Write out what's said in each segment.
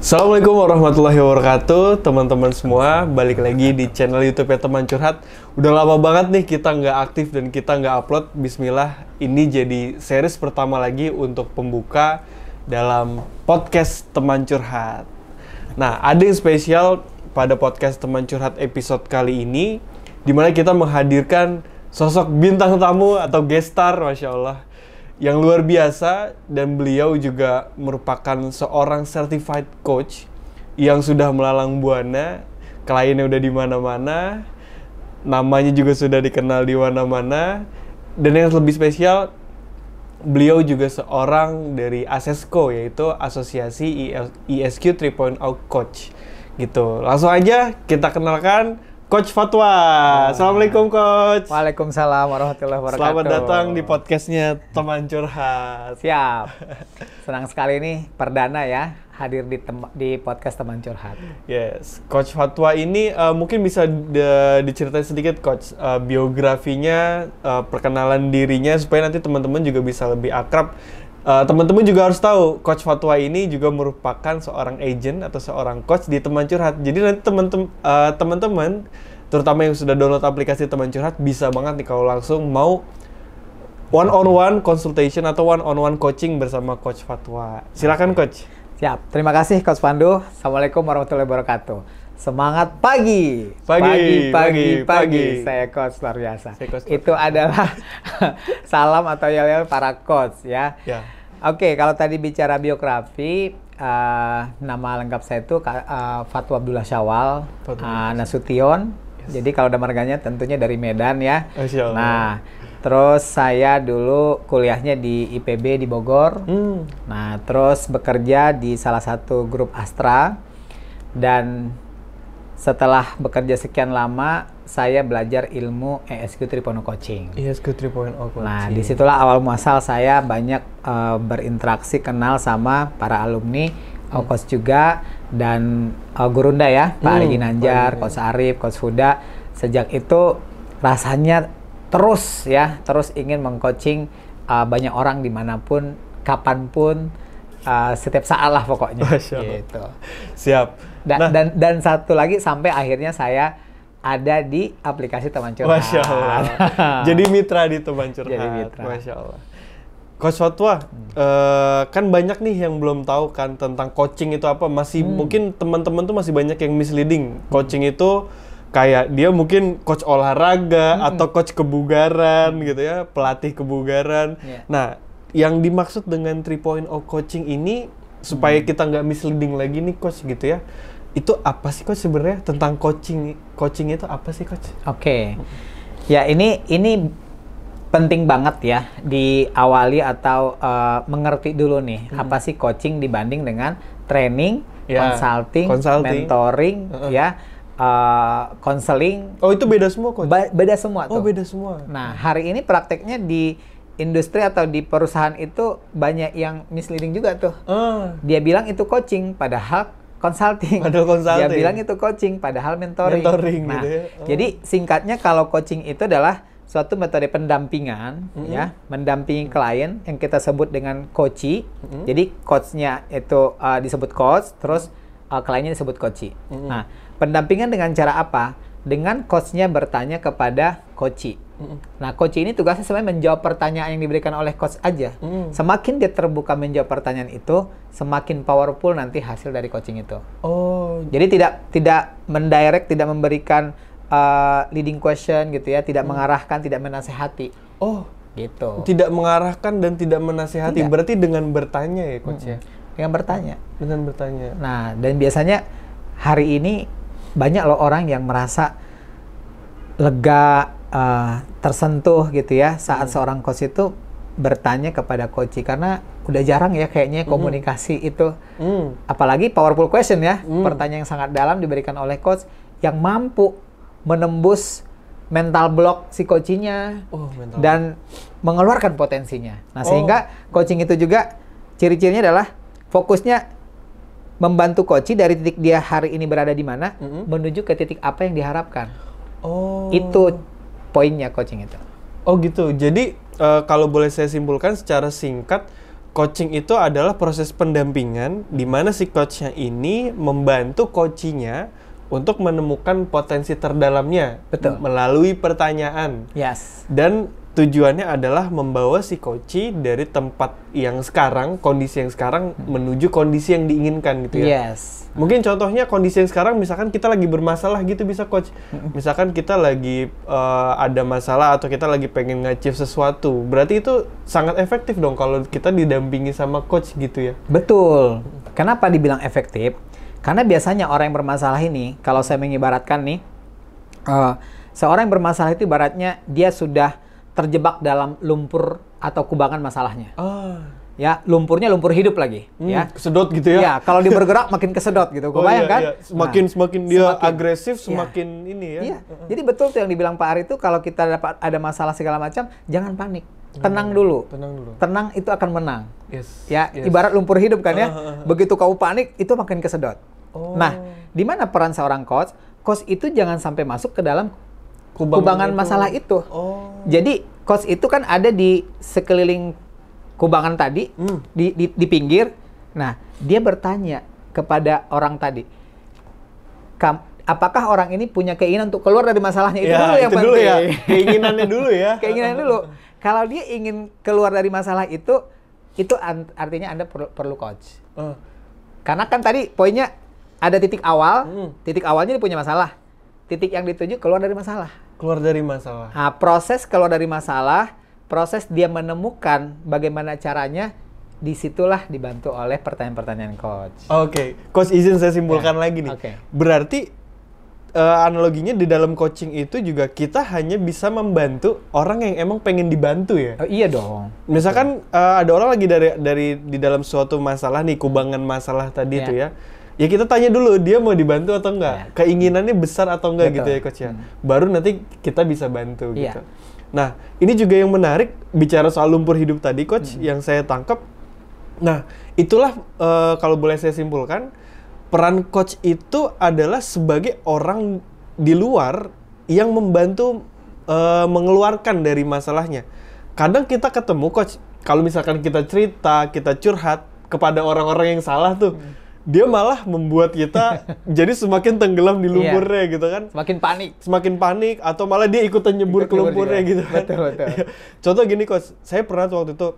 Assalamualaikum warahmatullahi wabarakatuh, teman-teman semua. Balik lagi di channel YouTube-nya Teman Curhat. Udah lama banget nih kita nggak aktif dan kita nggak upload. Bismillah, ini jadi series pertama lagi untuk pembuka dalam podcast Teman Curhat. Nah, ada yang spesial pada podcast Teman Curhat episode kali ini, di mana kita menghadirkan sosok bintang tamu atau guest star, Masya Allah, yang luar biasa, dan beliau juga merupakan seorang certified coach yang sudah melalang buana, kliennya udah di mana-mana, namanya juga sudah dikenal di mana-mana, dan yang lebih spesial, beliau juga seorang dari ASESCO, yaitu Asosiasi ISQ 3.0 Coach. Gitu. Langsung aja kita kenalkan Coach Fatwa. Assalamualaikum, Coach. Waalaikumsalam warahmatullahi wabarakatuh. Selamat datang di podcastnya Teman Curhat. Siap. Senang sekali nih perdana ya hadir di podcast Teman Curhat. Yes, Coach Fatwa ini mungkin bisa diceritain sedikit, Coach, biografinya, perkenalan dirinya supaya nanti teman-teman juga bisa lebih akrab. Teman-teman juga harus tahu Coach Fatwa ini juga merupakan seorang agent atau seorang coach di Teman Curhat. Jadi nanti teman-teman terutama yang sudah download aplikasi Teman Curhat bisa banget nih kalau langsung mau one-on-one consultation atau one-on-one coaching bersama Coach Fatwa. Silakan, Coach. Siap. Terima kasih Coach Pandu. Assalamualaikum warahmatullahi wabarakatuh. Semangat pagi. Pagi. Saya coach luar biasa. Itu adalah salam atau yel-yel para coach ya. Oke, kalau tadi bicara biografi, nama lengkap saya itu Fatwa Abdullah Syawal Nasution. Yes. Jadi kalau ada marganya tentunya dari Medan ya. Nah, terus saya dulu kuliahnya di IPB di Bogor. Nah, terus bekerja di salah satu grup Astra, dan setelah bekerja sekian lama, saya belajar ilmu ESQ 3.0 coaching. ESQ 3.0 coaching. Nah, disitulah awal muasal saya banyak berinteraksi, kenal sama para alumni, coach juga, dan gurunda ya, Pak Ari Ginanjar, Coach Arif, Coach Huda. Sejak itu rasanya terus ingin meng-coaching banyak orang dimanapun, kapanpun, setiap saat lah pokoknya. Gitu. Siap. Dan satu lagi sampai akhirnya saya ada di aplikasi Teman Curhat. Masya Allah. Jadi mitra di Teman Curhat. Jadi mitra. Masya Allah. Coach Fatwa, kan banyak nih yang belum tahu kan tentang coaching itu apa. Masih mungkin teman-teman tuh masih banyak yang misleading. Coaching itu kayak dia mungkin coach olahraga atau coach kebugaran gitu ya, pelatih kebugaran. Nah, yang dimaksud dengan 3.0 coaching ini supaya kita nggak misleading lagi nih, Coach, gitu ya. Itu apa sih, Coach, sebenarnya tentang coaching? Coaching itu apa sih, Coach? Oke. Ya, ini penting banget ya diawali atau mengerti dulu nih apa sih coaching dibanding dengan training, consulting, mentoring, counseling. Oh, itu beda semua, Coach? Beda semua tuh. Oh, beda semua. Nah, hari ini prakteknya di industri atau di perusahaan itu banyak yang misleading juga tuh. Dia bilang itu coaching, padahal consulting. Dia bilang itu coaching, padahal mentoring. Nah, gitu ya. Jadi singkatnya kalau coaching itu adalah suatu metode pendampingan, ya, mendampingi klien yang kita sebut dengan coachee. Jadi coachnya itu disebut coach, terus kliennya disebut coachee. Nah, pendampingan dengan cara apa? Dengan coachnya bertanya kepada coachee. Nah, coach ini tugasnya sebenarnya menjawab pertanyaan yang diberikan oleh coach aja. Semakin dia terbuka menjawab pertanyaan itu, semakin powerful nanti hasil dari coaching itu. Jadi tidak mendirect, tidak memberikan leading question gitu ya, tidak mengarahkan, tidak menasehati. Gitu. Tidak mengarahkan dan tidak menasehati. Tidak. Berarti dengan bertanya ya, Coach ya? Dengan bertanya. Dengan bertanya. Nah, dan biasanya hari ini banyak loh orang yang merasa lega, tersentuh gitu ya saat seorang coach itu bertanya kepada coach, karena udah jarang ya kayaknya komunikasi itu, apalagi powerful question ya, pertanyaan yang sangat dalam diberikan oleh coach yang mampu menembus mental block si coaching-nya dan mengeluarkan potensinya. Nah, sehingga coaching itu juga ciri-cirinya adalah fokusnya membantu coach dari titik dia hari ini berada di mana menuju ke titik apa yang diharapkan. Itu poinnya coaching itu. Oh gitu. Jadi kalau boleh saya simpulkan secara singkat, coaching itu adalah proses pendampingan di mana si coachnya ini membantu coachinya untuk menemukan potensi terdalamnya. Betul. Melalui pertanyaan. Yes. Dan tujuannya adalah membawa si coach dari tempat yang sekarang, kondisi yang sekarang menuju kondisi yang diinginkan gitu ya. Yes. Mungkin contohnya kondisi yang sekarang, misalkan kita lagi bermasalah gitu bisa coach. Misalkan kita lagi ada masalah atau kita lagi pengen nge-achieve sesuatu. Berarti itu sangat efektif dong kalau kita didampingi sama coach gitu ya. Betul. Kenapa dibilang efektif? Karena biasanya orang yang bermasalah ini, kalau saya mengibaratkan nih, seorang yang bermasalah itu ibaratnya dia sudah terjebak dalam lumpur atau kubangan masalahnya. Ya, lumpurnya lumpur hidup lagi. Ya, kesedot gitu ya. Ya, kalau dia bergerak makin kesedot gitu. Kebayang kan? Iya. Semakin dia agresif, semakin ini ya. Iya. Jadi betul tuh yang dibilang Pak Ari itu kalau kita dapat ada masalah segala macam, jangan panik. Tenang dulu. Tenang itu akan menang. Yes. Ya, ibarat lumpur hidup kan ya. Begitu kamu panik, itu makin kesedot. Nah, di mana peran seorang coach? Coach itu jangan sampai masuk ke dalam kubangan masalah itu. Jadi coach itu kan ada di sekeliling kubangan tadi, di pinggir. Nah, dia bertanya kepada orang tadi, apakah orang ini punya keinginan untuk keluar dari masalahnya? Itu dulu yang penting. Ya. Keinginannya dulu ya. Keinginan dulu. Kalau dia ingin keluar dari masalah itu artinya Anda perlu coach. Karena kan tadi poinnya ada titik awal, titik awalnya dia punya masalah. Titik yang dituju keluar dari masalah. Keluar dari masalah. Nah, proses keluar dari masalah, proses dia menemukan bagaimana caranya, disitulah dibantu oleh pertanyaan-pertanyaan coach. Oke. Coach izin saya simpulkan lagi nih. Berarti analoginya di dalam coaching itu juga kita hanya bisa membantu orang yang emang pengen dibantu ya? Iya dong. Misalkan ada orang lagi dari di dalam suatu masalah nih, kubangan masalah tadi itu ya. Ya kita tanya dulu dia mau dibantu atau enggak, keinginannya besar atau enggak. Betul. Gitu ya coach ya. Baru nanti kita bisa bantu gitu. Nah ini juga yang menarik bicara soal lumpur hidup tadi coach yang saya tangkap. Nah itulah kalau boleh saya simpulkan peran coach itu adalah sebagai orang di luar yang membantu mengeluarkan dari masalahnya. Kadang kita ketemu coach kalau misalkan kita cerita, kita curhat kepada orang-orang yang salah tuh. Dia malah membuat kita jadi semakin tenggelam di lumpurnya gitu kan. Semakin panik atau malah dia ikutan nyebur ke lumpurnya gitu kan. Betul. Contoh gini coach, saya pernah tuh waktu itu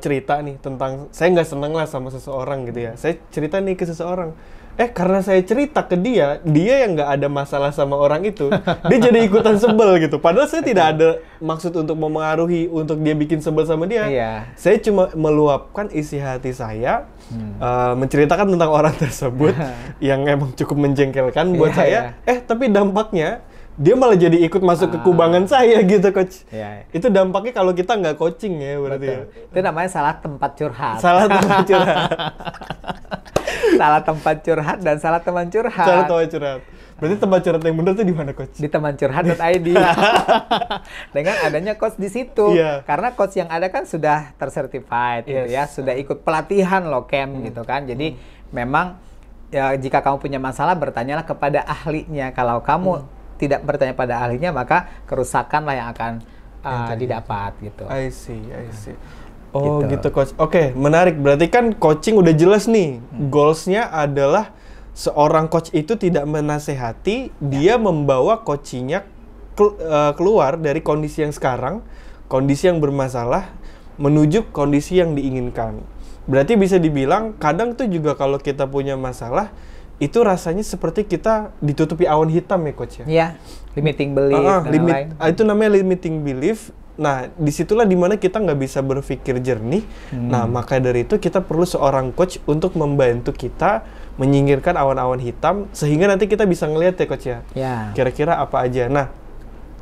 cerita nih tentang, saya nggak seneng lah sama seseorang gitu ya. Saya cerita nih ke seseorang. Karena saya cerita ke dia yang nggak ada masalah sama orang itu, dia jadi ikutan sebel gitu. Padahal saya tidak ada maksud untuk memengaruhi, untuk dia bikin sebel sama dia. Saya cuma meluapkan isi hati saya, menceritakan tentang orang tersebut yang emang cukup menjengkelkan buat saya. Tapi dampaknya dia malah jadi ikut masuk ke kubangan saya gitu coach. Itu dampaknya kalau kita nggak coaching ya berarti. Ya. Itu namanya salah tempat curhat. Salah tempat curhat. Salah tempat curhat dan salah teman curhat. Salah teman curhat. Berarti tempat curhat yang benar tuh di mana coach? Di temancurhat.id. Dengan adanya coach di situ. Karena coach yang ada kan sudah tersertified gitu ya, sudah ikut pelatihan loh camp gitu kan. Jadi memang ya, jika kamu punya masalah bertanyalah kepada ahlinya. Kalau kamu tidak bertanya pada ahlinya maka kerusakanlah yang akan didapat gitu. I see. Oh gitu coach. Oke, menarik. Berarti kan coaching udah jelas nih. Goals-nya adalah seorang coach itu tidak menasehati, dia membawa coachingnya keluar dari kondisi yang sekarang, kondisi yang bermasalah, menuju kondisi yang diinginkan. Berarti bisa dibilang kadang tuh juga kalau kita punya masalah, itu rasanya seperti kita ditutupi awan hitam ya coach ya? Iya, limiting belief dan lain-lain. Itu namanya limiting belief. Nah, disitulah dimana kita nggak bisa berpikir jernih. Nah, maka dari itu kita perlu seorang coach untuk membantu kita menyingkirkan awan-awan hitam, sehingga nanti kita bisa ngelihat ya coach ya, kira-kira apa aja. Nah,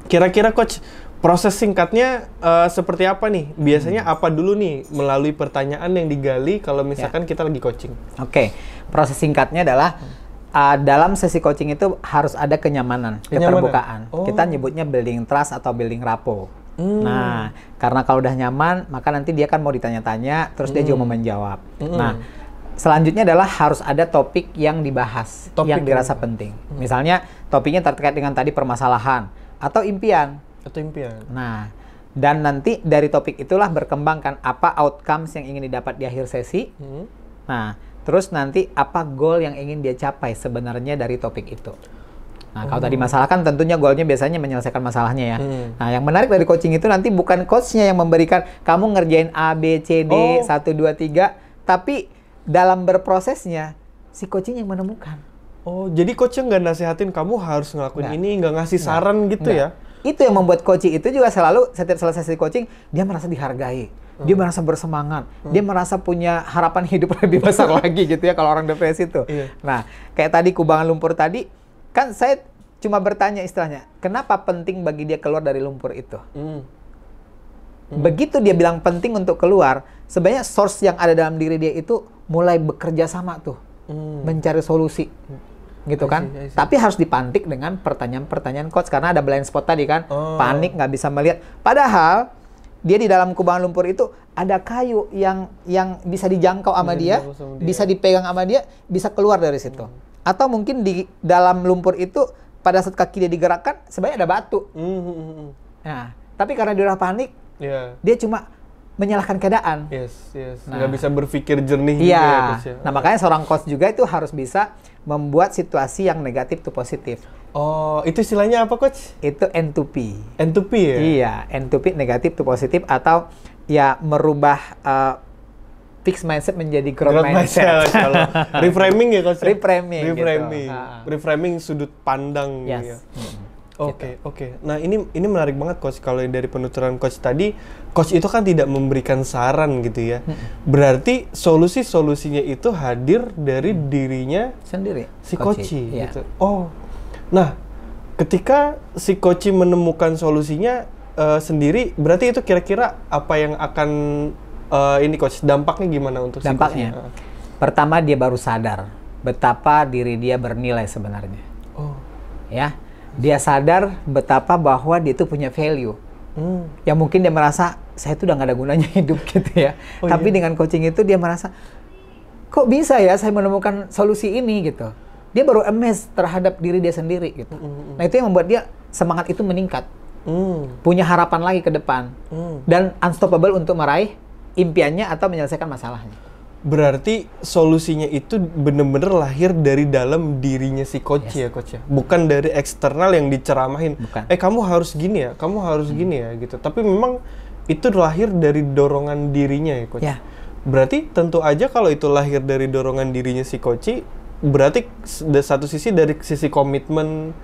kira-kira coach, proses singkatnya seperti apa nih? Biasanya apa dulu nih melalui pertanyaan yang digali kalau misalkan kita lagi coaching? Oke, proses singkatnya adalah dalam sesi coaching itu harus ada kenyamanan. Keterbukaan. Kita nyebutnya building trust atau building rapport. Nah, karena kalau udah nyaman, maka nanti dia kan mau ditanya-tanya, terus dia juga mau menjawab. Nah, selanjutnya adalah harus ada topik yang dibahas, yang dirasa penting. Misalnya, topiknya terkait dengan tadi permasalahan atau impian. Atau impian. Nah, Dan nanti dari topik itulah berkembangkan apa outcomes yang ingin didapat di akhir sesi. Nah, terus nanti apa goal yang ingin dia capai sebenarnya dari topik itu. Nah, kalau tadi masalah kan tentunya goalnya biasanya menyelesaikan masalahnya ya. Nah, yang menarik dari coaching itu nanti bukan coachnya yang memberikan kamu ngerjain A, B, C, D, 1, 2, 3, tapi dalam berprosesnya si coaching yang menemukan. Oh, jadi coachnya nggak nasihatin kamu harus ngelakuin ini, nggak ngasih saran gitu ya? Itu yang membuat coaching itu juga selalu setiap selesai sesi coaching dia merasa dihargai, dia merasa bersemangat, dia merasa punya harapan hidup lebih besar lagi gitu ya kalau orang depresi itu. Nah, kayak tadi kubangan lumpur tadi, kan saya cuma bertanya istilahnya, kenapa penting bagi dia keluar dari lumpur itu? Begitu dia bilang penting untuk keluar, sebenarnya source yang ada dalam diri dia itu mulai bekerja sama tuh, mencari solusi. Gitu kan, I see. Tapi harus dipantik dengan pertanyaan-pertanyaan coach karena ada blind spot tadi kan, panik nggak bisa melihat. Padahal dia di dalam kubangan lumpur itu ada kayu yang bisa dijangkau sama dia, bisa dipegang sama dia, bisa keluar dari situ. Atau mungkin di dalam lumpur itu pada saat kaki dia digerakkan sebenarnya ada batu. Nah, tapi karena dia udah panik, dia cuma menyalahkan keadaan. Nggak bisa berpikir jernih. Iya. Nah, makanya seorang coach juga itu harus bisa membuat situasi yang negatif to positif. Oh, itu istilahnya apa, coach? Itu N2P. N2P ya? Iya, N2P negatif to positif atau ya merubah fixed mindset menjadi growth mindset. Reframing ya, coach? Reframing. Reframing. Gitu. Reframing sudut pandang. Yes. Ya. Oke. Nah, ini menarik banget, coach. Kalau dari penuturan coach tadi, coach itu kan tidak memberikan saran gitu ya. Berarti solusinya itu hadir dari dirinya sendiri, si coach gitu. Oh. Nah, ketika si coach menemukan solusinya sendiri, berarti itu kira-kira apa yang akan ini coach, dampaknya gimana untuk si dampaknya? Pertama, dia baru sadar betapa diri dia bernilai sebenarnya. Ya. Dia sadar betapa bahwa dia itu punya value. Yang mungkin dia merasa, saya itu udah gak ada gunanya hidup gitu ya. Tapi dengan coaching itu dia merasa, kok bisa ya saya menemukan solusi ini gitu. Dia baru amazed terhadap diri dia sendiri gitu. Nah, itu yang membuat dia semangat itu meningkat. Punya harapan lagi ke depan. Dan unstoppable untuk meraih impiannya atau menyelesaikan masalahnya. Berarti solusinya itu benar-benar lahir dari dalam dirinya si coach ya, coach ya. Bukan dari eksternal yang diceramahin. Kamu harus gini ya, kamu harus gini ya gitu. Tapi memang itu lahir dari dorongan dirinya ya, coach. Berarti tentu aja kalau itu lahir dari dorongan dirinya si coach, berarti satu sisi dari sisi komitmen,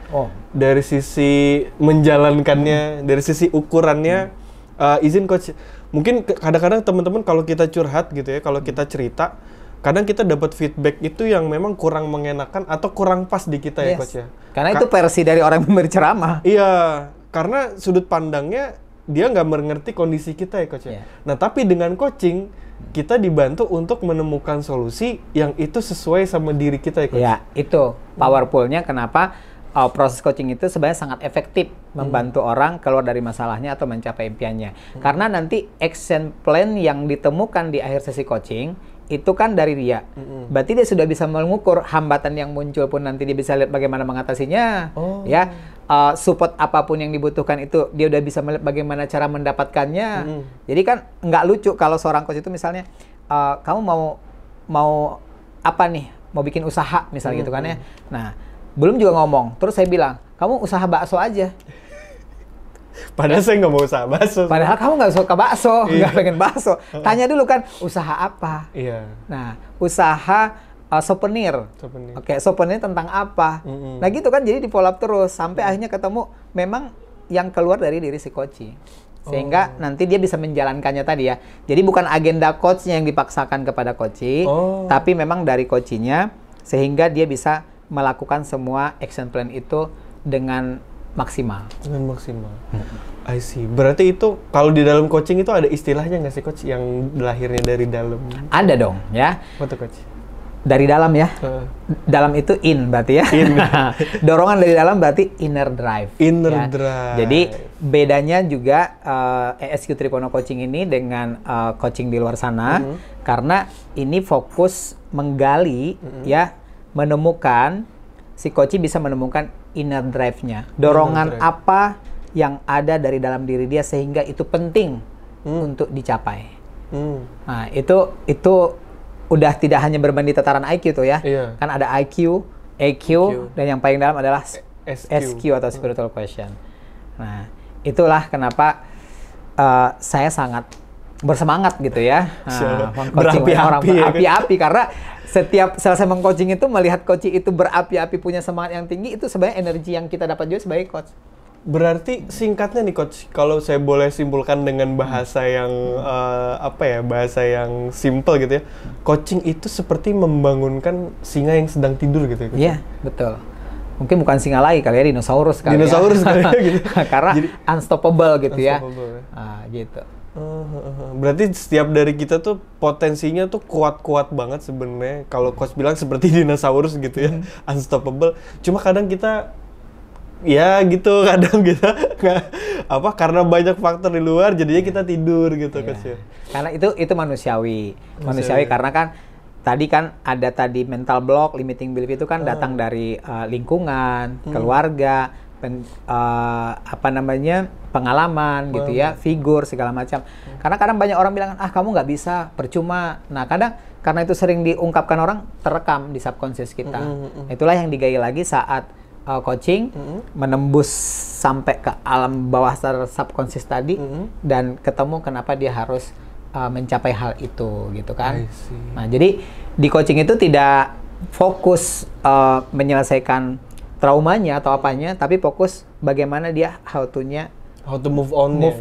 dari sisi menjalankannya, dari sisi ukurannya. Izin coach, mungkin kadang-kadang teman-teman kalau kita curhat gitu ya, kalau kita cerita, kadang kita dapat feedback itu yang memang kurang mengenakan atau kurang pas di kita ya, coach ya. Karena itu versi dari orang yang memberi ceramah. Iya, karena sudut pandangnya dia nggak mengerti kondisi kita ya, coach ya. Nah, tapi dengan coaching kita dibantu untuk menemukan solusi yang itu sesuai sama diri kita ya, coach. Ya, itu powerful-nya kenapa proses coaching itu sebenarnya sangat efektif membantu orang keluar dari masalahnya atau mencapai impiannya. Karena nanti action plan yang ditemukan di akhir sesi coaching itu kan dari dia. Berarti dia sudah bisa mengukur hambatan yang muncul pun nanti dia bisa lihat bagaimana mengatasinya. Ya, support apapun yang dibutuhkan itu dia udah bisa melihat bagaimana cara mendapatkannya. Jadi kan nggak lucu kalau seorang coach itu misalnya kamu mau apa nih? Mau bikin usaha misalnya gitu kan ya. Nah, belum juga ngomong, terus saya bilang, kamu usaha bakso aja. Padahal saya nggak mau usaha bakso. Padahal kamu nggak suka bakso, nggak pengen bakso. Tanya dulu kan, usaha apa? Nah, usaha souvenir. Oke, souvenir tentang apa? Nah gitu kan, jadi di follow up terus, sampai akhirnya ketemu memang yang keluar dari diri si coach. Sehingga nanti dia bisa menjalankannya tadi ya. Jadi bukan agenda coachnya yang dipaksakan kepada coach, tapi memang dari coachnya, sehingga dia bisa melakukan semua action plan itu dengan maksimal. I see. Berarti itu kalau di dalam coaching itu ada istilahnya nggak sih, coach, yang lahirnya dari dalam? Ada dong ya. Apa tuh, coach? Dari dalam ya. Dalam itu in berarti ya. Dorongan dari dalam berarti inner drive. Drive. Jadi bedanya juga ESQ Tripono Coaching ini dengan coaching di luar sana karena ini fokus menggali ya, menemukan si coach bisa menemukan inner drive-nya. Dorongan apa yang ada dari dalam diri dia sehingga itu penting untuk dicapai. Nah, itu udah tidak hanya bermain di tataran IQ tuh ya. Kan ada IQ, EQ, dan yang paling dalam adalah SQ atau spiritual question. Nah, itulah kenapa saya sangat bersemangat gitu ya. Berapi-api karena setiap selesai meng-coaching itu melihat coach itu berapi-api, punya semangat yang tinggi, itu sebenarnya energi yang kita dapat juga sebagai coach. Berarti singkatnya nih coach, kalau saya boleh simpulkan dengan bahasa yang bahasa yang simple gitu ya, coaching itu seperti membangunkan singa yang sedang tidur gitu ya coach? Iya, betul. Mungkin bukan singa lagi kali ya, dinosaurus kali ya. Gitu. Karena jadi, unstoppable gitu ya. Nah, gitu. Berarti setiap dari kita tuh potensinya tuh kuat-kuat banget sebenarnya. Kalau coach bilang seperti dinosaurus gitu ya, unstoppable. Cuma kadang kita ya gitu, kadang kita karena banyak faktor di luar jadinya kita tidur gitu coach ya. Karena itu manusiawi karena kan tadi kan ada mental block, limiting belief itu kan datang dari lingkungan, keluarga, pengalaman gitu ya, figur segala macam. Karena kadang banyak orang bilang, kamu nggak bisa, percuma. Nah kadang karena itu sering diungkapkan orang, terekam di subconscious kita. Itulah yang digali lagi saat coaching, menembus sampai ke alam bawah subconscious tadi, dan ketemu kenapa dia harus mencapai hal itu gitu kan. Nah jadi di coaching itu tidak fokus menyelesaikan traumanya atau apanya, tapi fokus bagaimana dia how to move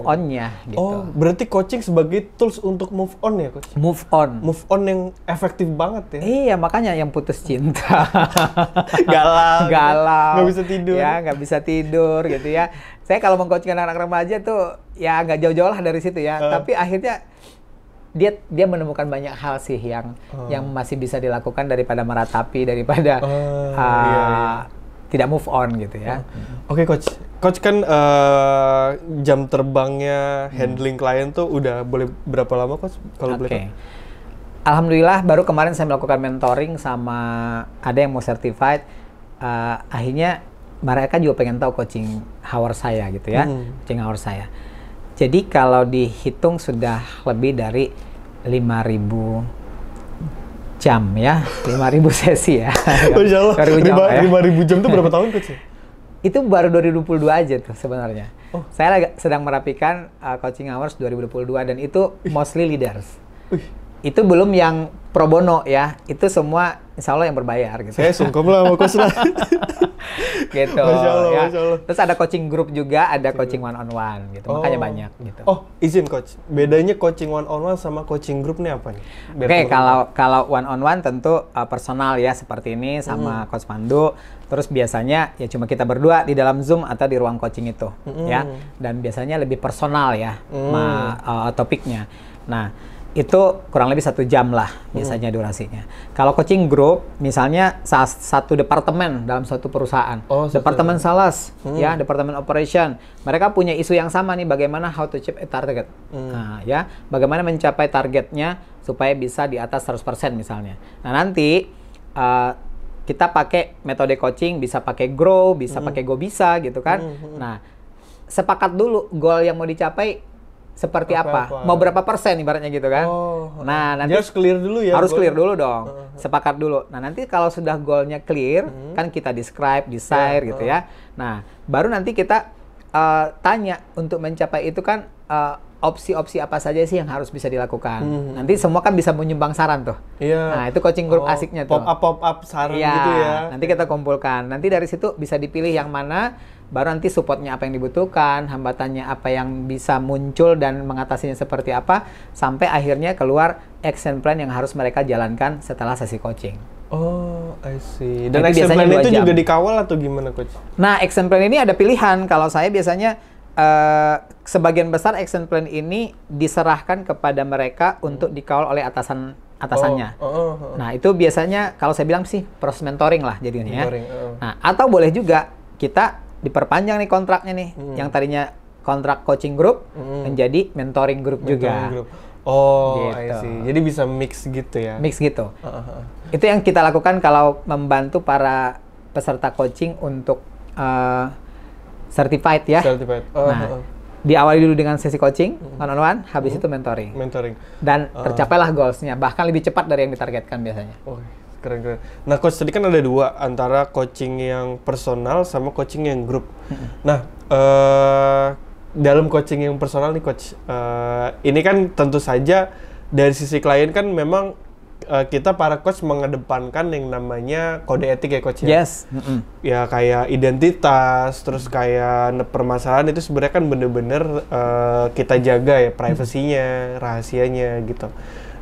on-nya gitu. Oh, berarti coaching sebagai tools untuk move on ya, coach? Move on yang efektif banget ya. Iya, makanya yang putus cinta. Galau. Nggak bisa tidur. Ya, nggak bisa tidur gitu ya. Saya kalau meng-coaching anak-anak remaja tuh ya nggak jauh-jauh lah dari situ ya. Tapi akhirnya dia menemukan banyak hal sih yang masih bisa dilakukan daripada meratapi, daripada tidak move on gitu ya. Oke, coach. Coach kan jam terbangnya handling klien tuh udah boleh berapa lama, coach? Kalau boleh. Alhamdulillah baru kemarin saya melakukan mentoring sama ada yang mau certified. Akhirnya mereka juga pengen tahu coaching hour saya gitu ya. Coaching hour saya. Jadi kalau dihitung sudah lebih dari 5.000 jam ya, 5.000 sesi ya. Masya Allah, 5.000 jam itu berapa tahun coach? Itu baru 2022 aja tuh sebenarnya. Saya sedang merapikan coaching hours 2022 dan itu mostly leaders. Itu belum yang pro bono ya, itu semua insya Allah yang berbayar gitu. Saya sungkem lah sama coach lah. Gitu. Masya Allah, ya. Masya Allah. Terus ada coaching group juga, ada coaching one on one gitu. Makanya banyak gitu. Oh, izin coach. Bedanya coaching one on one sama coaching group ini apa nih? Oke, kalau one on one tentu personal ya seperti ini sama Coach Pandu. Terus biasanya ya cuma kita berdua di dalam Zoom atau di ruang coaching itu ya. Dan biasanya lebih personal ya topiknya. Nah, itu kurang lebih 1 jam lah biasanya durasinya. Kalau coaching group, misalnya satu departemen dalam suatu perusahaan, departemen sales, ya, departemen operation, mereka punya isu yang sama nih, bagaimana how to achieve a target, nah, ya, bagaimana mencapai targetnya supaya bisa di atas 100% misalnya. Nah nanti kita pakai metode coaching, bisa pakai grow, bisa pakai go bisa gitu kan. Nah sepakat dulu goal yang mau dicapai seperti apa? Mau berapa persen ibaratnya gitu kan? Nah, nanti harus clear dulu ya. Harus clear dulu dong. Sepakat dulu. Nah, nanti kalau sudah goalnya clear, kan kita describe, desire gitu ya. Nah, baru nanti kita tanya untuk mencapai itu kan opsi-opsi apa saja sih yang harus bisa dilakukan. Nanti semua kan bisa menyumbang saran tuh. Nah, itu coaching group asiknya tuh. Pop-up saran gitu ya. Nanti kita kumpulkan. Nanti dari situ bisa dipilih yang mana. Baru nanti supportnya apa yang dibutuhkan, hambatannya apa yang bisa muncul dan mengatasinya seperti apa, sampai akhirnya keluar action plan yang harus mereka jalankan setelah sesi coaching. Oh, I see. Dan action plan itu juga dikawal atau gimana, Coach? Nah, action plan ini ada pilihan. Kalau saya biasanya sebagian besar action plan ini diserahkan kepada mereka untuk dikawal oleh atasannya. Nah, itu biasanya kalau saya bilang sih proses mentoring lah jadinya ya. Nah, atau boleh juga kita diperpanjang nih kontraknya nih, yang tadinya kontrak coaching group menjadi mentoring group juga. Oh, gitu. I see. Jadi bisa mix gitu ya? Mix gitu. Itu yang kita lakukan kalau membantu para peserta coaching untuk certified ya. Certified. Diawali dulu dengan sesi coaching one on one, habis itu mentoring. Dan tercapailah goalsnya, bahkan lebih cepat dari yang ditargetkan biasanya. Keren. Nah, coach tadi kan ada dua, antara coaching yang personal sama coaching yang grup. Nah, dalam coaching yang personal nih coach, ini kan tentu saja dari sisi klien kan memang kita para coach mengedepankan yang namanya kode etik ya coach ya. Yes. Ya kayak identitas, terus kayak permasalahan itu sebenarnya kan bener-bener kita jaga ya privasinya, rahasianya gitu.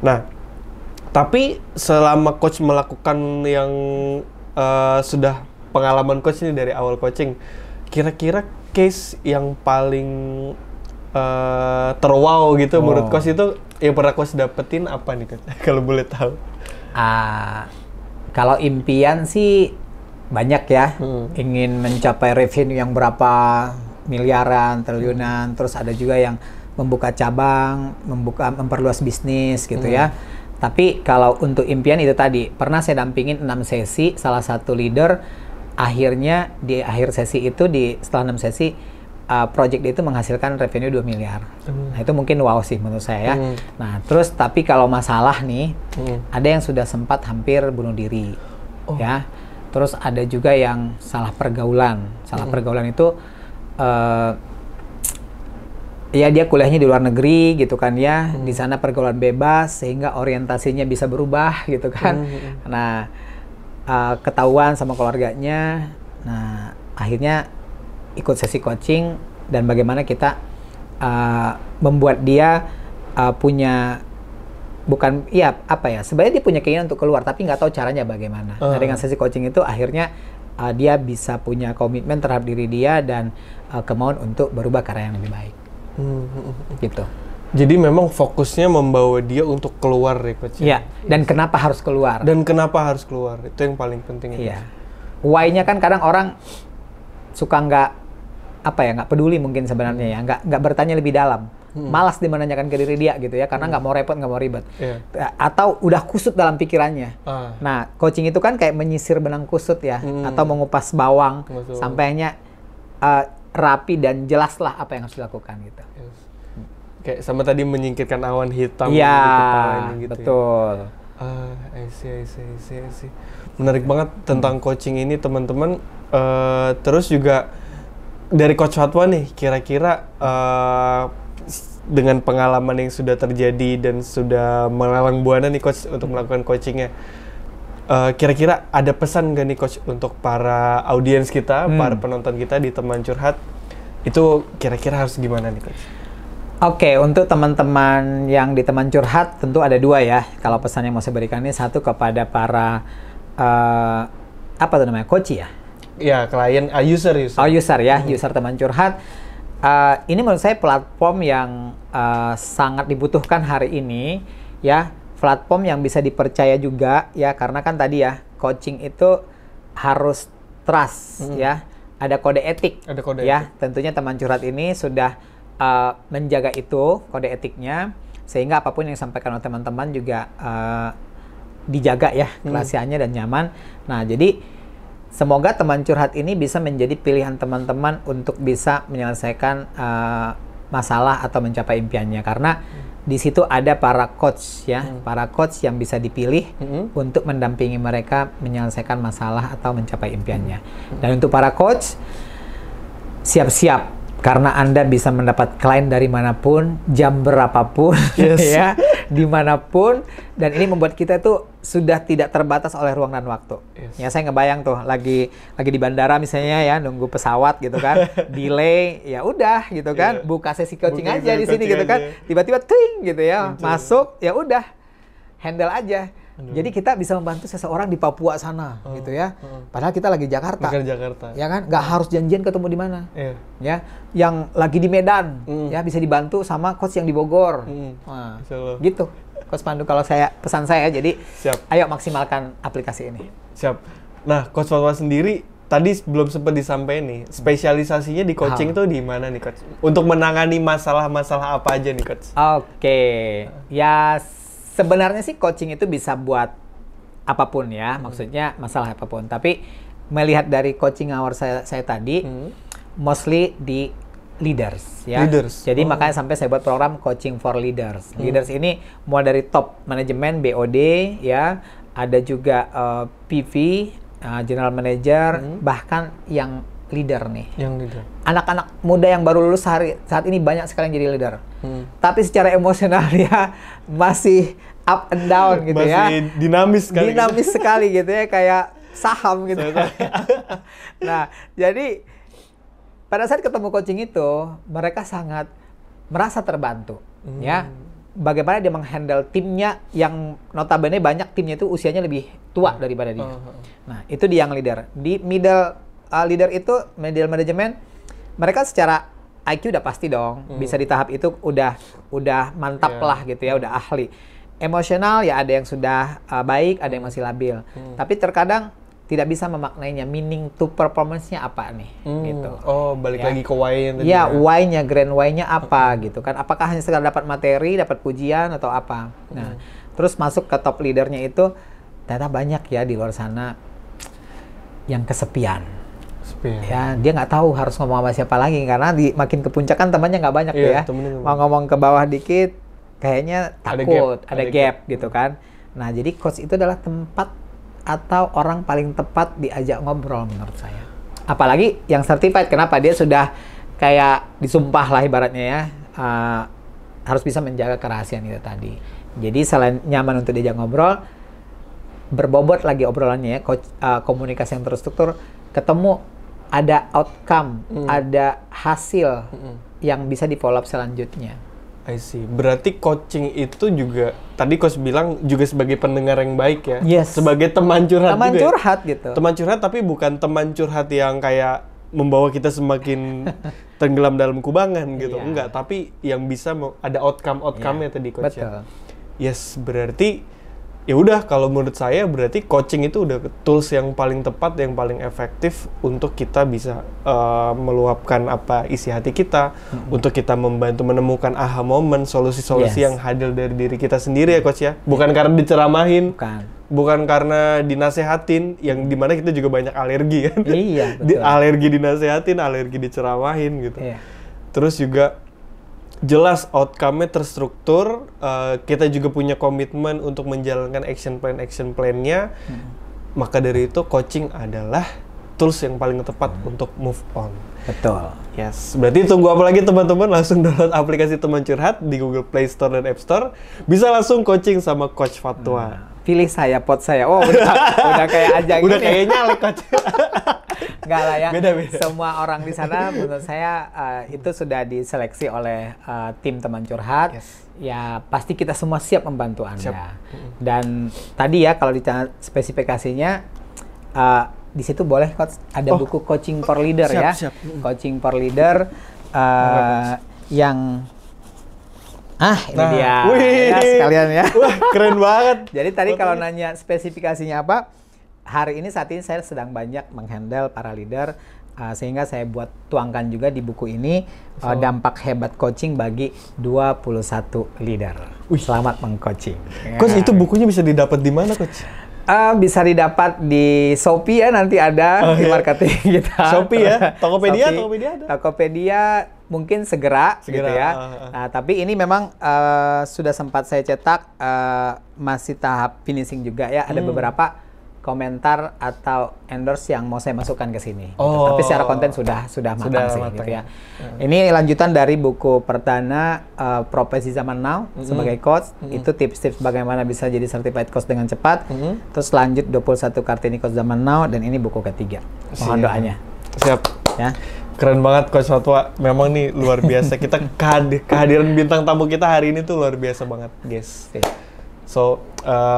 Nah, tapi selama coach melakukan yang sudah pengalaman coach ini dari awal coaching, kira-kira case yang paling terwow gitu menurut coach itu yang pernah coach dapetin apa nih coach? Kalau boleh tahu. Kalau impian sih banyak ya, ingin mencapai revenue yang berapa miliaran, triliunan, terus ada juga yang membuka cabang, memperluas bisnis gitu ya. Tapi kalau untuk impian itu tadi, pernah saya dampingin 6 sesi, salah satu leader akhirnya di akhir sesi itu, setelah 6 sesi, project itu menghasilkan revenue 2 miliar. Nah, itu mungkin wow sih menurut saya ya. Nah, terus tapi kalau masalah nih, ada yang sudah sempat hampir bunuh diri. Ya. Terus ada juga yang salah pergaulan. Salah pergaulan itu ya dia kuliahnya di luar negeri gitu kan ya. Di sana pergaulan bebas sehingga orientasinya bisa berubah gitu kan. Nah, ketahuan sama keluarganya. Nah, akhirnya ikut sesi coaching dan bagaimana kita membuat dia punya sebenarnya dia punya keinginan untuk keluar tapi nggak tahu caranya bagaimana. Nah, dengan sesi coaching itu akhirnya dia bisa punya komitmen terhadap diri dia dan kemauan untuk berubah ke arah yang lebih baik. Gitu. Jadi memang fokusnya membawa dia untuk keluar ya coach. Iya. Dan kenapa harus keluar? Itu yang paling penting. Iya. Why-nya kan kadang orang suka nggak peduli mungkin sebenarnya ya, nggak bertanya lebih dalam, malas menanyakan ke diri dia gitu ya, karena nggak mau repot, nggak mau ribet, atau udah kusut dalam pikirannya. Nah, coaching itu kan kayak menyisir benang kusut ya, atau mengupas bawang sampainya rapi dan jelas lah apa yang harus dilakukan gitu. Kayak sama tadi menyingkirkan awan hitam di kepala ini gitu. Betul. I see. Menarik banget tentang coaching ini teman-teman. Terus juga dari Coach Fatwa nih, kira-kira dengan pengalaman yang sudah terjadi dan sudah melalang buana nih Coach untuk melakukan coachingnya, kira-kira ada pesan nggak nih Coach untuk para audiens kita, para penonton kita di Teman Curhat, itu kira-kira harus gimana nih Coach? Oke, untuk teman-teman yang di Teman Curhat tentu ada dua ya. Kalau pesan yang mau saya berikan ini, satu kepada para coach ya? Ya, klien, user. User ya, user Teman Curhat. Ini menurut saya platform yang sangat dibutuhkan hari ini ya, platform yang bisa dipercaya juga ya, karena kan tadi ya, coaching itu harus trust ya, ada kode etik. Tentunya Teman Curhat ini sudah menjaga itu kode etiknya, sehingga apapun yang disampaikan oleh teman-teman juga dijaga ya kerahasiaannya dan nyaman. Nah, jadi semoga Teman Curhat ini bisa menjadi pilihan teman-teman untuk bisa menyelesaikan masalah atau mencapai impiannya, karena di situ ada para coach ya, para coach yang bisa dipilih untuk mendampingi mereka menyelesaikan masalah atau mencapai impiannya. Dan untuk para coach, siap-siap karena Anda bisa mendapat klien dari manapun, jam berapapun, ya, dimanapun, dan ini membuat kita itu sudah tidak terbatas oleh ruang dan waktu. Ya, saya ngebayang tuh lagi di bandara misalnya ya, nunggu pesawat gitu kan, delay, ya udah gitu kan, buka sesi coaching aja di sini gitu kan, tiba-tiba ting gitu ya, masuk, ya udah, handle aja. Jadi kita bisa membantu seseorang di Papua sana, gitu ya. Padahal kita lagi Jakarta. Ya kan, nggak harus janjian ketemu di mana. Ya, yang lagi di Medan, ya bisa dibantu sama coach yang di Bogor. Nah, gitu, Coach Pandu. Kalau pesan saya, jadi ayo maksimalkan aplikasi ini. Siap. Nah, Coach Fatwa sendiri tadi belum sempat disampaikan nih, spesialisasinya di coaching tuh di mana nih Coach? Untuk menangani masalah-masalah apa aja nih Coach? Oke, ya. Sebenarnya sih coaching itu bisa buat apapun ya, maksudnya masalah apapun. Tapi melihat dari coaching hour saya tadi, mostly di leaders ya. Leaders. Jadi makanya sampai saya buat program coaching for leaders. Leaders ini mulai dari top manajemen BOD ya, ada juga PV, general manager, bahkan yang leader nih. Yang leader. Anak-anak muda yang baru lulus saat ini banyak sekali yang jadi leader. Tapi secara emosional dia masih up and down gitu ya. Masih dinamis sekali. Dinamis sekali gitu ya, kayak saham gitu. Nah, jadi pada saat ketemu coaching itu, mereka sangat merasa terbantu, ya. Bagaimana dia menghandle timnya yang notabene banyak timnya itu usianya lebih tua daripada dia. Nah, itu di yang leader. Di middle leader itu, middle management, mereka secara IQ udah pasti dong, bisa di tahap itu udah mantap lah gitu ya, udah ahli. Emosional ya ada yang sudah baik, ada yang masih labil. Tapi terkadang tidak bisa memaknainya, meaning to performance-nya apa nih, gitu. Oh, balik lagi ke why-nya tadi. Ya, why-nya, grand why-nya apa, gitu kan. Apakah hanya sekedar dapat materi, dapat pujian, atau apa. Nah, terus masuk ke top leader-nya itu, ternyata banyak ya di luar sana yang kesepian. Ya, dia nggak tahu harus ngomong sama siapa lagi, karena makin ke puncak kan temannya nggak banyak ya. Mau ngomong ke bawah dikit, kayaknya takut, ada gap gitu kan. Nah, jadi coach itu adalah tempat atau orang paling tepat diajak ngobrol menurut saya. Apalagi yang certified, kenapa? Dia sudah kayak disumpah lah ibaratnya ya, harus bisa menjaga kerahasiaan itu tadi. Jadi selain nyaman untuk diajak ngobrol, berbobot lagi obrolannya ya, komunikasi yang terstruktur, ketemu ada outcome, ada hasil yang bisa di follow up selanjutnya. I see. Berarti coaching itu juga, tadi Coach bilang juga sebagai pendengar yang baik ya? Yes. Sebagai teman curhat teman juga curhat ya? gitu. Teman curhat tapi bukan teman curhat yang kayak membawa kita semakin tenggelam dalam kubangan gitu. Enggak, tapi yang bisa ada outcome-nya tadi Coach. Betul. Yes, berarti ya udah, kalau menurut saya berarti coaching itu udah tools yang paling tepat, yang paling efektif untuk kita bisa meluapkan apa isi hati kita, untuk kita membantu menemukan aha moment, solusi-solusi yang hadir dari diri kita sendiri ya Coach ya. Bukan karena diceramahin, bukan karena dinasehatin, yang dimana kita juga banyak alergi kan. Iya, betul. Alergi dinasehatin, alergi diceramahin gitu. Terus juga jelas outcome-nya terstruktur, kita juga punya komitmen untuk menjalankan action plan-nya, maka dari itu coaching adalah tools yang paling tepat untuk move on. Betul. Yes, berarti tunggu apa lagi teman-teman, langsung download aplikasi Teman Curhat di Google Play Store dan App Store, bisa langsung coaching sama Coach Fatwa. Pilih saya, pot saya. Oh, udah kayak ajang udah ini. Kayaknya nyalek Coach. Enggak lah ya. Beda-beda. Semua orang di sana menurut saya itu sudah diseleksi oleh tim Teman Curhat. Ya pasti kita semua siap membantu Anda. Dan tadi ya kalau ditanya spesifikasinya, di situ boleh Coach ada buku Coaching for Leader ya. Coaching for Leader yang ini dia. Ya, sekalian ya. Wah, keren banget. Jadi tadi kalau nanya spesifikasinya apa, hari ini saat ini saya sedang banyak menghandle para leader, sehingga saya buat tuangkan juga di buku ini dampak hebat coaching bagi 21 leader. Selamat meng-coaching. Coach, itu bukunya bisa didapat di mana Coach? Bisa didapat di Shopee ya, nanti ada di marketing kita. Shopee ya? Tokopedia? Shopee. Tokopedia ada? Tokopedia mungkin segera gitu ya. Nah, tapi ini memang sudah sempat saya cetak, masih tahap finishing juga ya. Ada beberapa komentar atau endorse yang mau saya masukkan ke sini. Gitu. Tapi secara konten sudah matang sih gitu ya. Ini lanjutan dari buku perdana Profesi Zaman Now sebagai coach. Itu tips-tips bagaimana bisa jadi certified coach dengan cepat. Terus lanjut 21 Kartini Coach Zaman Now, dan ini buku ketiga. Mohon doanya. Siap. Ya. Keren banget Coach Fatwa. Memang nih luar biasa. Kita kehadiran bintang tamu kita hari ini tuh luar biasa banget, guys. So,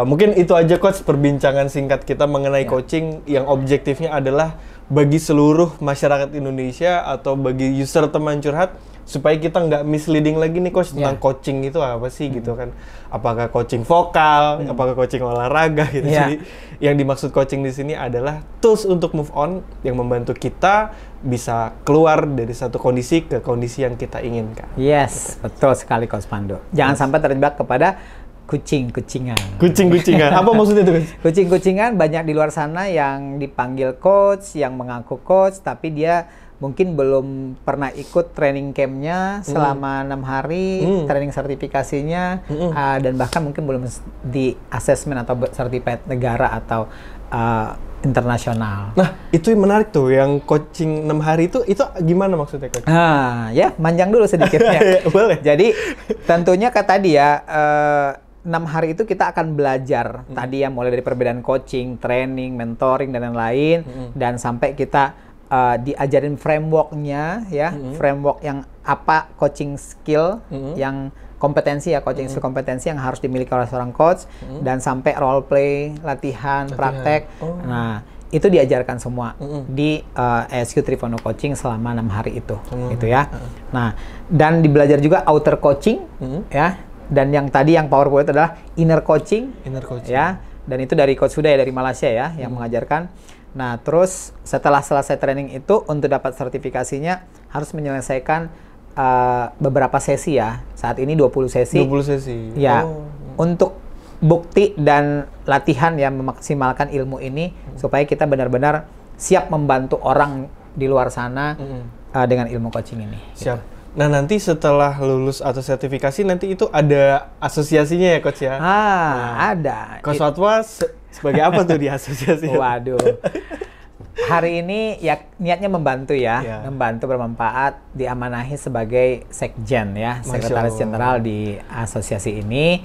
mungkin itu aja Coach perbincangan singkat kita mengenai coaching yang objektifnya adalah bagi seluruh masyarakat Indonesia atau bagi user Teman Curhat, supaya kita nggak misleading lagi nih Coach tentang coaching itu apa sih gitu kan. Apakah coaching vokal, apakah coaching olahraga gitu. Jadi yang dimaksud coaching di sini adalah tools untuk move on yang membantu kita bisa keluar dari satu kondisi ke kondisi yang kita inginkan. Yes, betul sekali Coach Pandu. Jangan sampai terjebak kepada kucing-kucingan. Kucing-kucingan. Apa maksudnya itu? Kucing-kucingan banyak di luar sana yang dipanggil coach, yang mengaku coach, tapi dia mungkin belum pernah ikut training campnya selama 6 hari, training sertifikasinya, dan bahkan mungkin belum di assessment atau certified negara atau internasional. Nah, itu yang menarik tuh, yang coaching 6 hari itu gimana maksudnya, Coach? Ya, manjang dulu sedikitnya. Boleh. Jadi, tentunya tadi ya, 6 hari itu kita akan belajar tadi ya, mulai dari perbedaan coaching, training, mentoring, dan lain-lain, dan sampai kita diajarin framework-nya ya, framework yang apa coaching skill, yang kompetensi ya, coaching skill kompetensi yang harus dimiliki oleh seorang coach, dan sampai role play, latihan. Praktek. Nah, itu diajarkan semua di ASQ Trivono Coaching selama 6 hari itu, gitu ya. Nah, dan dibelajar juga outer coaching, ya. Dan yang tadi yang powerful itu adalah inner coaching, ya. Dan itu dari Coach Huda ya, dari Malaysia ya, yang mengajarkan. Nah, terus setelah selesai training itu, untuk dapat sertifikasinya harus menyelesaikan beberapa sesi ya. Saat ini 20 sesi. 20 sesi. Ya. Untuk bukti dan latihan yang memaksimalkan ilmu ini supaya kita benar-benar siap membantu orang di luar sana dengan ilmu coaching ini. Siap. Gitu. Nah, nanti setelah lulus atau sertifikasi nanti itu ada asosiasinya ya, Coach ya? Ada. Coach Fatwa sebagai apa tuh di asosiasi? Waduh. Hari ini ya niatnya membantu ya, membantu bermanfaat, diamanahi sebagai sekjen ya, sekretaris jenderal di asosiasi ini.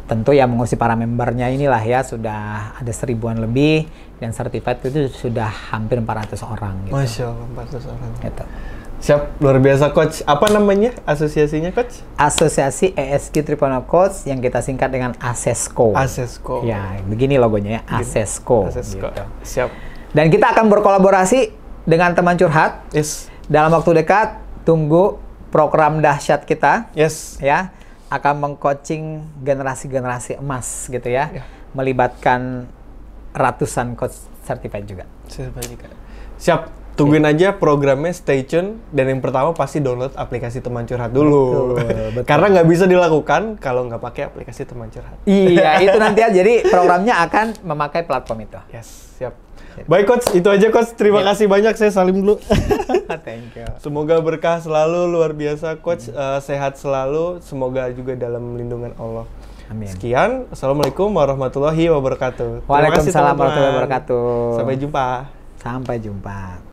Tentu yang mengurusi para membernya inilah ya, sudah ada 1000-an lebih, dan certified itu sudah hampir 400 orang. Gitu. Masya Allah, 400 orang. Gitu. Siap, luar biasa, Coach. Apa namanya asosiasinya, Coach? Asosiasi ASQ Trivono Coach, yang kita singkat dengan ASESCO. ASESCO. Ya, begini logonya ya, ASESCO. ASESCO. Gitu. Siap. Dan kita akan berkolaborasi dengan teman curhat. Yes. Dalam waktu dekat, tunggu program dahsyat kita. Yes. Ya, akan mengcoaching generasi-generasi emas gitu ya. Melibatkan ratusan coach certified juga. Siap. Tungguin aja programnya, stay tune. Dan yang pertama pasti download aplikasi Teman Curhat dulu. Betul. Karena nggak bisa dilakukan kalau nggak pakai aplikasi Teman Curhat. Iya, itu nanti aja. Jadi programnya akan memakai platform itu. Yes, siap. Baik, Coach. Itu aja, Coach. Terima kasih banyak. Saya salim dulu. Thank you. Semoga berkah selalu, luar biasa, Coach. Sehat selalu. Semoga juga dalam lindungan Allah. Amin. Sekian. Assalamualaikum warahmatullahi wabarakatuh. Waalaikumsalam warahmatullahi wabarakatuh. Sampai jumpa. Sampai jumpa.